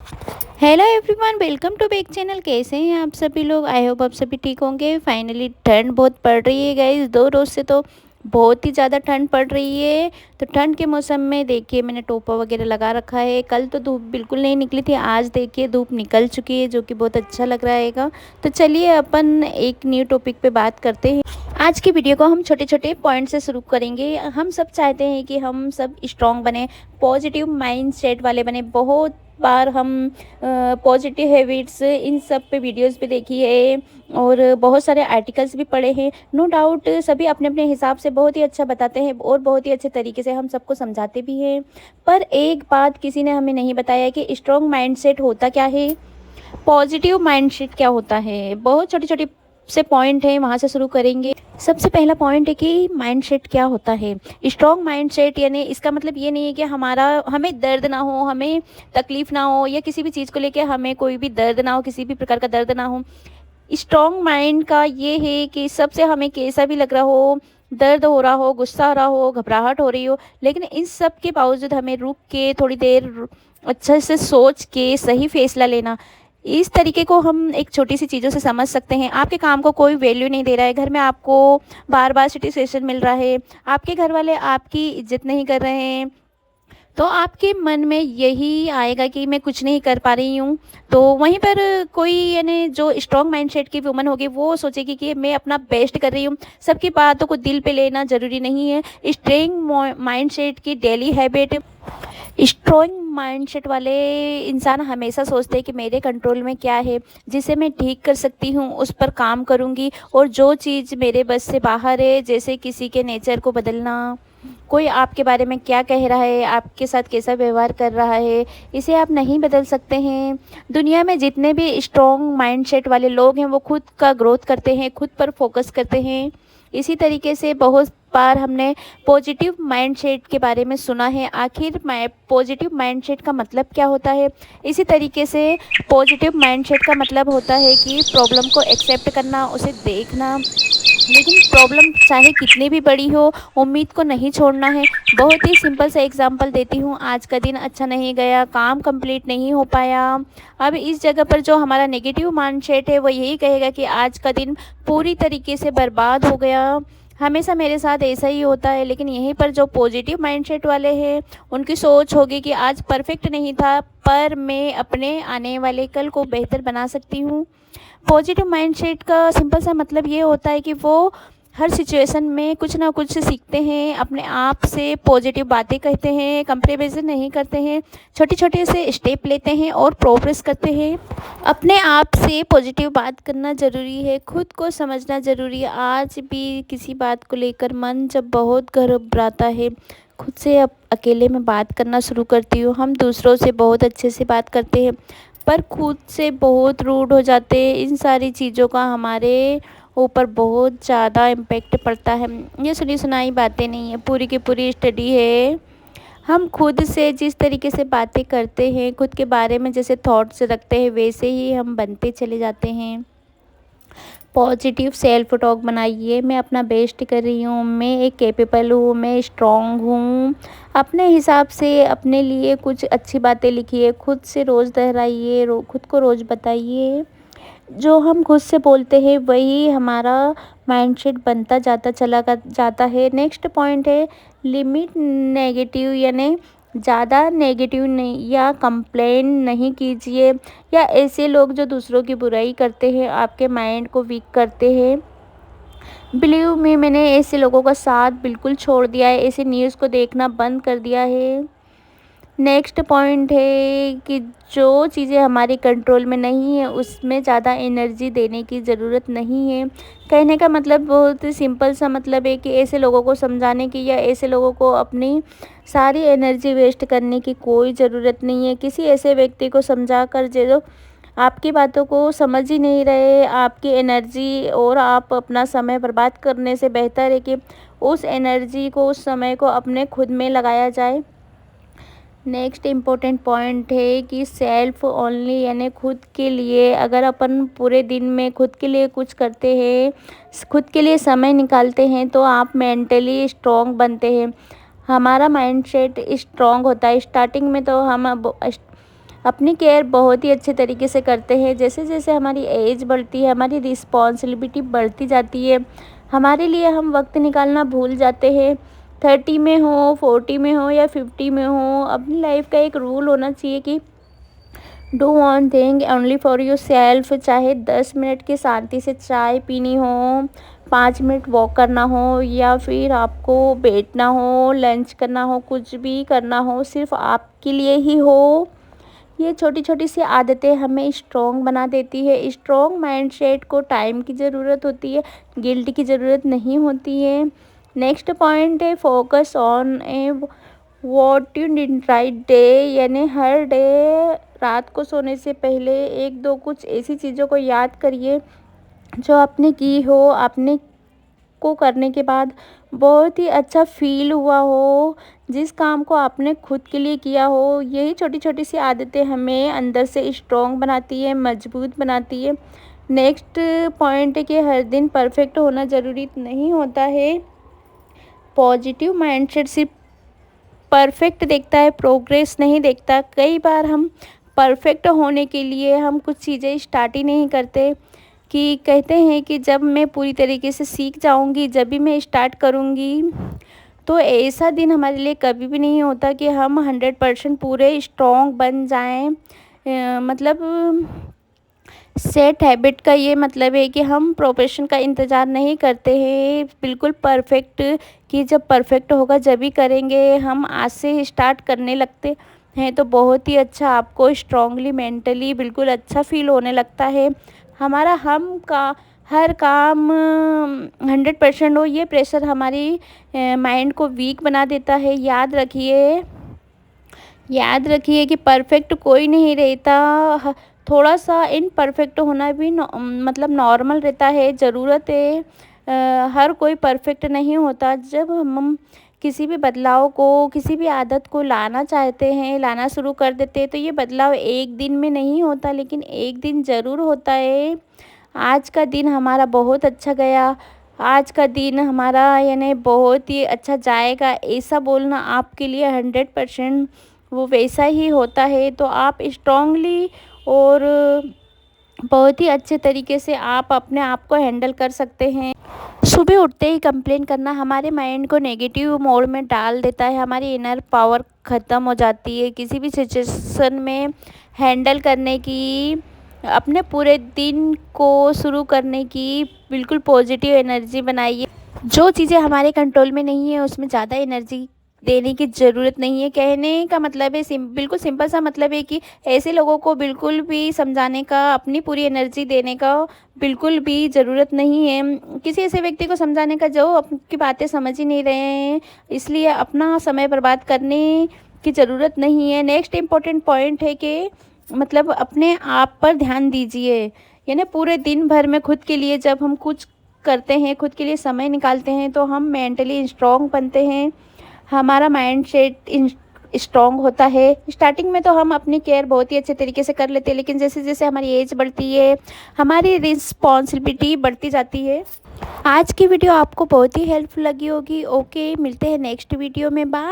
Hello everyone, welcome to back channel. कैसे हैं आप सभी लोग? आई होप आप सभी ठीक होंगे। फाइनली ठंड बहुत पड़ रही है गाइस, 2 रोज से तो बहुत ही ज़्यादा ठंड पड़ रही है। तो ठंड के मौसम में देखिए मैंने टोपा वगैरह लगा रखा है। कल तो धूप बिल्कुल नहीं निकली थी, आज देखिए धूप निकल चुकी है, जो कि बहुत अच्छा लग रहेगा। तो चलिए अपन एक न्यू टॉपिक पे बात करते हैं। आज की वीडियो को हम छोटे छोटे पॉइंट से शुरू करेंगे। हम सब चाहते हैं कि हम सब स्ट्रॉन्ग बने, पॉजिटिव माइंड सेट वाले बने। बहुत बार हम पॉजिटिव हैबिट्स इन सब पे वीडियोस भी देखी है और बहुत सारे आर्टिकल्स भी पढ़े हैं। नो डाउट सभी अपने अपने हिसाब से बहुत ही अच्छा बताते हैं और बहुत ही अच्छे तरीके से हम सबको समझाते भी हैं। पर एक बात किसी ने हमें नहीं बताया कि स्ट्रॉन्ग माइंडसेट होता क्या है, पॉजिटिव माइंडसेट क्या होता है। बहुत छोटी छोटी से पॉइंट है, वहाँ से शुरू करेंगे। सबसे पहला पॉइंट है कि माइंडसेट क्या होता है। स्ट्रॉन्ग माइंडसेट यानी इसका मतलब ये नहीं है कि हमें दर्द ना हो, हमें तकलीफ ना हो, या किसी भी चीज़ को लेकर हमें कोई भी दर्द ना हो, किसी भी प्रकार का दर्द ना हो। स्ट्रॉन्ग माइंड का ये है कि सबसे हमें कैसा भी लग रहा हो, दर्द हो रहा हो, गुस्सा हो रहा हो, घबराहट हो रही हो, लेकिन इन सब के बावजूद हमें रुक के थोड़ी देर अच्छे से सोच के सही फैसला लेना। इस तरीके को हम एक छोटी सी चीज़ों से समझ सकते हैं। आपके काम को कोई वैल्यू नहीं दे रहा है, घर में आपको बार बार सिटिस्फेक्शन मिल रहा है, आपके घर वाले आपकी इज्जत नहीं कर रहे हैं, तो आपके मन में यही आएगा कि मैं कुछ नहीं कर पा रही हूँ। तो वहीं पर कोई यानी जो स्ट्रॉन्ग माइंडसेट की वुमन होगी वो सोचेगी कि मैं अपना बेस्ट कर रही हूँ। सबकी बातों को दिल पे लेना ज़रूरी नहीं है। स्ट्रॉन्ग माइंडसेट की डेली हैबिट, स्ट्रॉन्ग माइंडसेट वाले इंसान हमेशा सोचते हैं कि मेरे कंट्रोल में क्या है, जिसे मैं ठीक कर सकती हूँ उस पर काम करूँगी। और जो चीज़ मेरे बस से बाहर है, जैसे किसी के नेचर को बदलना, कोई आपके बारे में क्या कह रहा है, आपके साथ कैसा व्यवहार कर रहा है, इसे आप नहीं बदल सकते हैं। दुनिया में जितने भी स्ट्रॉन्ग माइंडसेट वाले लोग हैं वो खुद का ग्रोथ करते हैं, खुद पर फोकस करते हैं। इसी तरीके से बहुत बार हमने पॉजिटिव माइंडसेट के बारे में सुना है। आखिर पॉजिटिव माइंडसेट का मतलब क्या होता है? इसी तरीके से पॉजिटिव माइंडसेट का मतलब होता है कि प्रॉब्लम को एक्सेप्ट करना, उसे देखना, लेकिन प्रॉब्लम चाहे कितनी भी बड़ी हो, उम्मीद को नहीं छोड़ना है। बहुत ही सिंपल सा एग्जांपल देती हूँ। आज का दिन अच्छा नहीं गया, काम कंप्लीट नहीं हो पाया। अब इस जगह पर जो हमारा नेगेटिव माइंडसेट है वो यही कहेगा कि आज का दिन पूरी तरीके से बर्बाद हो गया, हमेशा मेरे साथ ऐसा ही होता है। लेकिन यहीं पर जो पॉजिटिव माइंडसेट वाले हैं उनकी सोच होगी कि आज परफेक्ट नहीं था, पर मैं अपने आने वाले कल को बेहतर बना सकती हूँ। पॉजिटिव माइंडसेट का सिंपल सा मतलब ये होता है कि वो हर सिचुएशन में कुछ ना कुछ सीखते हैं, अपने आप से पॉजिटिव बातें कहते हैं, कंपैरिजन नहीं करते हैं, छोटे छोटे से स्टेप लेते हैं और प्रोग्रेस करते हैं। अपने आप से पॉजिटिव बात करना ज़रूरी है, खुद को समझना ज़रूरी है। आज भी किसी बात को लेकर मन जब बहुत घबराता है, खुद से अब अकेले में बात करना शुरू करती हूँ। हम दूसरों से बहुत अच्छे से बात करते हैं पर खुद से बहुत रूड हो जाते हैं। इन सारी चीज़ों का हमारे ऊपर बहुत ज़्यादा इम्पेक्ट पड़ता है। ये सुनी सुनाई बातें नहीं है, पूरी की पूरी स्टडी है। हम खुद से जिस तरीके से बातें करते हैं, खुद के बारे में जैसे थॉट्स रखते हैं, वैसे ही हम बनते चले जाते हैं। पॉजिटिव सेल्फ टॉक बनाइए, मैं अपना बेस्ट कर रही हूँ, मैं एक कैपेबल हूँ, मैं स्ट्रॉन्ग हूँ। अपने हिसाब से अपने लिए कुछ अच्छी बातें लिखिए, खुद से रोज़ दोहराइए, खुद को रोज़ बताइए। जो हम खुद से बोलते हैं वही हमारा माइंडसेट बनता जाता है। नेक्स्ट पॉइंट है लिमिट नेगेटिव, यानी ज़्यादा नेगेटिव नहीं या कंप्लेन नहीं कीजिए, या ऐसे लोग जो दूसरों की बुराई करते हैं आपके माइंड को वीक करते हैं। बिलीव में मैंने ऐसे लोगों का साथ बिल्कुल छोड़ दिया है, ऐसे न्यूज़ को देखना बंद कर दिया है। नेक्स्ट पॉइंट है कि जो चीज़ें हमारे कंट्रोल में नहीं है उसमें ज़्यादा एनर्जी देने की ज़रूरत नहीं है। कहने का मतलब बहुत ही सिंपल सा मतलब है कि ऐसे लोगों को समझाने की या ऐसे लोगों को अपनी सारी एनर्जी वेस्ट करने की कोई ज़रूरत नहीं है। किसी ऐसे व्यक्ति को समझा कर जो आपकी बातों को समझ ही नहीं रहे, आपकी एनर्जी और आप अपना समय बर्बाद करने से बेहतर है कि उस एनर्जी को, उस समय को अपने खुद में लगाया जाए। नेक्स्ट इम्पोर्टेंट पॉइंट है कि सेल्फ ओनली, यानी खुद के लिए। अगर अपन पूरे दिन में खुद के लिए कुछ करते हैं, खुद के लिए समय निकालते हैं, तो आप मेंटली स्ट्रॉन्ग बनते हैं, हमारा माइंडसेट स्ट्रॉन्ग होता है। स्टार्टिंग में तो हम अब अपनी केयर बहुत ही अच्छे तरीके से करते हैं। जैसे जैसे हमारी एज बढ़ती है, हमारी रिस्पॉन्सिबिलिटी बढ़ती जाती है, हमारे लिए हम वक्त निकालना भूल जाते हैं। 30 में हो, 40 में हो या 50 में हो, अपनी लाइफ का एक रूल होना चाहिए कि do one thing only for your self. चाहे 10 मिनट की शांति से चाय पीनी हो, 5 मिनट वॉक करना हो, या फिर आपको बैठना हो, लंच करना हो, कुछ भी करना हो, सिर्फ आपके लिए ही हो। ये छोटी छोटी सी आदतें हमें स्ट्रॉन्ग बना देती है। स्ट्रॉन्ग माइंडसेट को टाइम की ज़रूरत होती है, गिल्ट की ज़रूरत नहीं होती है। नेक्स्ट पॉइंट है focus on A what you did right day, यानी हर डे रात को सोने से पहले एक दो कुछ ऐसी चीज़ों को याद करिए जो आपने की हो, आपने को करने के बाद बहुत ही अच्छा फील हुआ हो, जिस काम को आपने खुद के लिए किया हो। यही छोटी छोटी सी आदतें हमें अंदर से स्ट्रॉन्ग बनाती है, मजबूत बनाती है। नेक्स्ट पॉइंट है कि हर दिन परफेक्ट होना ज़रूरी नहीं होता है। पॉजिटिव माइंडसेट सिर्फ परफेक्ट देखता है, प्रोग्रेस नहीं देखता। कई बार हम परफेक्ट होने के लिए हम कुछ चीज़ें स्टार्ट ही नहीं करते, कि कहते हैं कि जब मैं पूरी तरीके से सीख जाऊंगी, जब भी मैं स्टार्ट करूंगी। तो ऐसा दिन हमारे लिए कभी भी नहीं होता कि हम 100% पूरे स्ट्रॉन्ग बन जाएं। मतलब सेट हैबिट का ये मतलब है कि हम प्रोफेशन का इंतज़ार नहीं करते हैं बिल्कुल परफेक्ट, कि जब परफेक्ट होगा जब ही करेंगे। हम आज से स्टार्ट करने लगते हैं तो बहुत ही अच्छा, आपको स्ट्रांगली मेंटली बिल्कुल अच्छा फील होने लगता है। हमारा हर काम 100% हो, ये प्रेशर हमारी माइंड को वीक बना देता है। याद रखिए कि परफेक्ट कोई नहीं रहता। थोड़ा सा इनपरफेक्ट होना भी मतलब नॉर्मल रहता है, ज़रूरत है। हर कोई परफेक्ट नहीं होता। जब हम किसी भी बदलाव को, किसी भी आदत को लाना चाहते हैं, लाना शुरू कर देते हैं, तो ये बदलाव एक दिन में नहीं होता, लेकिन एक दिन ज़रूर होता है। आज का दिन हमारा बहुत अच्छा गया, आज का दिन हमारा यानी बहुत ही अच्छा जाएगा, ऐसा बोलना आपके लिए 100% वो वैसा ही होता है। तो आप स्ट्रांगली और बहुत ही अच्छे तरीके से आप अपने आप को हैंडल कर सकते हैं। सुबह उठते ही कंप्लेन करना हमारे माइंड को नेगेटिव मोड में डाल देता है, हमारी इनर पावर ख़त्म हो जाती है। किसी भी सिचुएशन में हैंडल करने की, अपने पूरे दिन को शुरू करने की बिल्कुल पॉजिटिव एनर्जी बनाइए। जो चीज़ें हमारे कंट्रोल में नहीं है उसमें ज़्यादा एनर्जी देने की ज़रूरत नहीं है। कहने का मतलब है बिल्कुल सिंपल सा मतलब है कि ऐसे लोगों को बिल्कुल भी समझाने का, अपनी पूरी एनर्जी देने का बिल्कुल भी ज़रूरत नहीं है। किसी ऐसे व्यक्ति को समझाने का जो आपकी बातें समझ ही नहीं रहे हैं, इसलिए अपना समय बर्बाद करने की ज़रूरत नहीं है। नेक्स्ट इम्पोर्टेंट पॉइंट है कि मतलब अपने आप पर ध्यान दीजिए, यानी पूरे दिन भर में खुद के लिए जब हम कुछ करते हैं, खुद के लिए समय निकालते हैं, तो हम मेंटली स्ट्रॉन्ग बनते हैं, हमारा माइंड सेट स्ट्रॉन्ग होता है। स्टार्टिंग में तो हम अपनी केयर बहुत ही अच्छे तरीके से कर लेते हैं, लेकिन जैसे जैसे हमारी एज बढ़ती है, हमारी रिस्पॉन्सिबिलिटी बढ़ती जाती है। आज की वीडियो आपको बहुत ही हेल्पफुल लगी होगी। ओके, मिलते हैं नेक्स्ट वीडियो में। बाय।